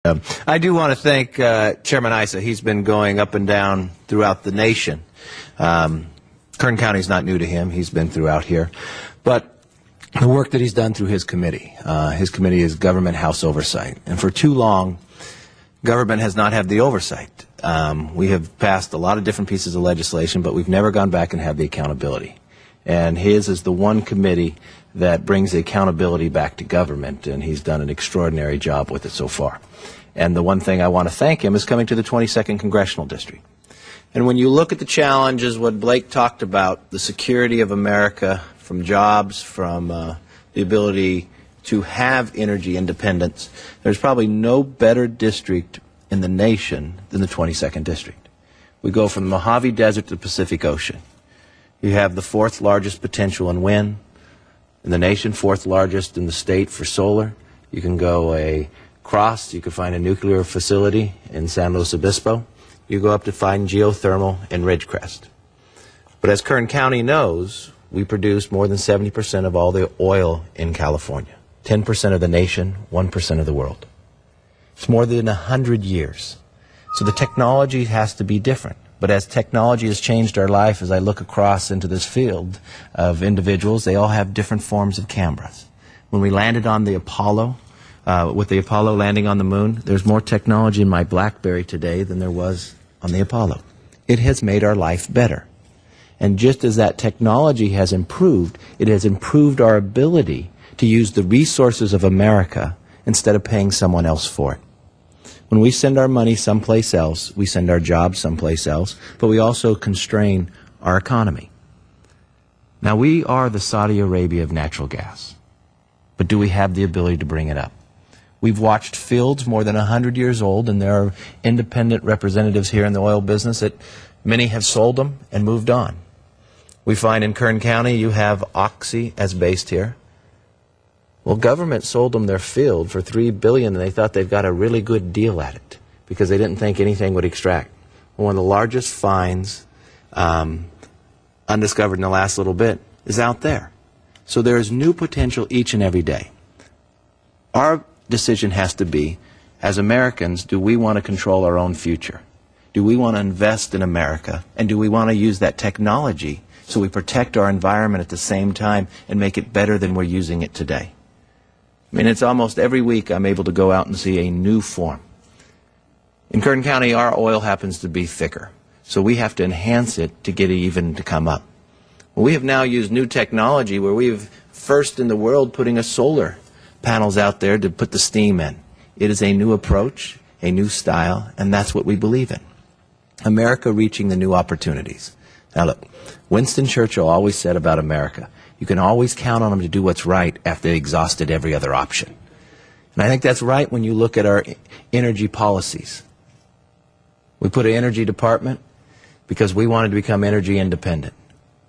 I do want to thank Chairman Issa. He's been going up and down throughout the nation. Kern County is not new to him. He's been throughout here. But the work that he's done through his committee is Government House Oversight. And for too long, government has not had the oversight. We have passed a lot of different pieces of legislation, but we've never gone back and had the accountability. And his is the one committee that brings the accountability back to government, and he's done an extraordinary job with it so far. And the one thing I want to thank him is coming to the 22nd Congressional District. And when you look at the challenges, what Blake talked about, the security of America, from jobs, from the ability to have energy independence, there's probably no better district in the nation than the 22nd District. We go from the Mojave Desert to the Pacific Ocean. You have the fourth largest potential in wind in the nation, fourth largest in the state for solar. You can go across, you can find a nuclear facility in San Luis Obispo. You go up to find geothermal in Ridgecrest. But as Kern County knows, we produce more than 70% of all the oil in California. 10% of the nation, 1% of the world. It's more than 100 years. So the technology has to be different. But as technology has changed our life, as I look across into this field of individuals, they all have different forms of cameras. When we landed on the Apollo, with the Apollo landing on the moon, there's more technology in my BlackBerry today than there was on the Apollo. It has made our life better. And just as that technology has improved, it has improved our ability to use the resources of America instead of paying someone else for it. When we send our money someplace else, we send our jobs someplace else, but we also constrain our economy. Now, we are the Saudi Arabia of natural gas, but do we have the ability to bring it up? We've watched fields more than 100 years old, and there are independent representatives here in the oil business that many have sold them and moved on. We find in Kern County you have Oxy as based here. Well, government sold them their field for $3 billion, and they thought they've got a really good deal at it because they didn't think anything would extract. One of the largest finds undiscovered in the last little bit is out there. So there is new potential each and every day. Our decision has to be, as Americans, do we want to control our own future? Do we want to invest in America? And do we want to use that technology so we protect our environment at the same time and make it better than we're using it today? I mean, it's almost every week I'm able to go out and see a new form. In Kern County, our oil happens to be thicker, so we have to enhance it to get it even to come up. Well, we have now used new technology where we've first in the world putting a solar panels out there to put the steam in. It is a new approach, a new style, and that's what we believe in. America reaching the new opportunities. Now look, Winston Churchill always said about America, you can always count on them to do what's right after they exhausted every other option. And I think that's right when you look at our energy policies. We put an energy department because we wanted to become energy independent.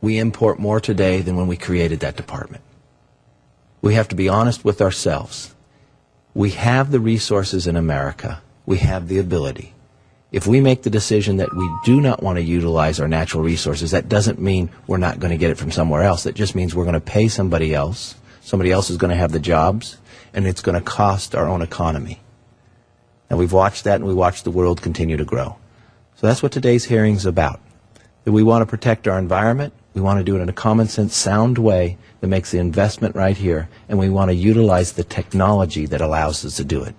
We import more today than when we created that department. We have to be honest with ourselves. We have the resources in America. We have the ability. If we make the decision that we do not want to utilize our natural resources, that doesn't mean we're not going to get it from somewhere else. That just means we're going to pay somebody else. Somebody else is going to have the jobs, and it's going to cost our own economy. And we've watched that, and we watched the world continue to grow. So that's what today's hearing is about. That we want to protect our environment. We want to do it in a common sense, sound way that makes the investment right here, and we want to utilize the technology that allows us to do it.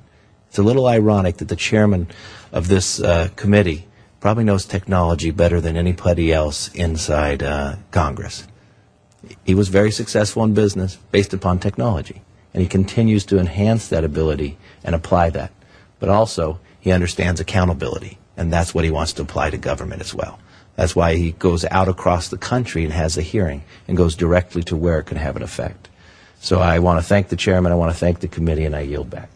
It's a little ironic that the chairman of this committee probably knows technology better than anybody else inside Congress. He was very successful in business based upon technology, and he continues to enhance that ability and apply that. But also, he understands accountability, and that's what he wants to apply to government as well. That's why he goes out across the country and has a hearing and goes directly to where it can have an effect. So I want to thank the chairman, I want to thank the committee, and I yield back.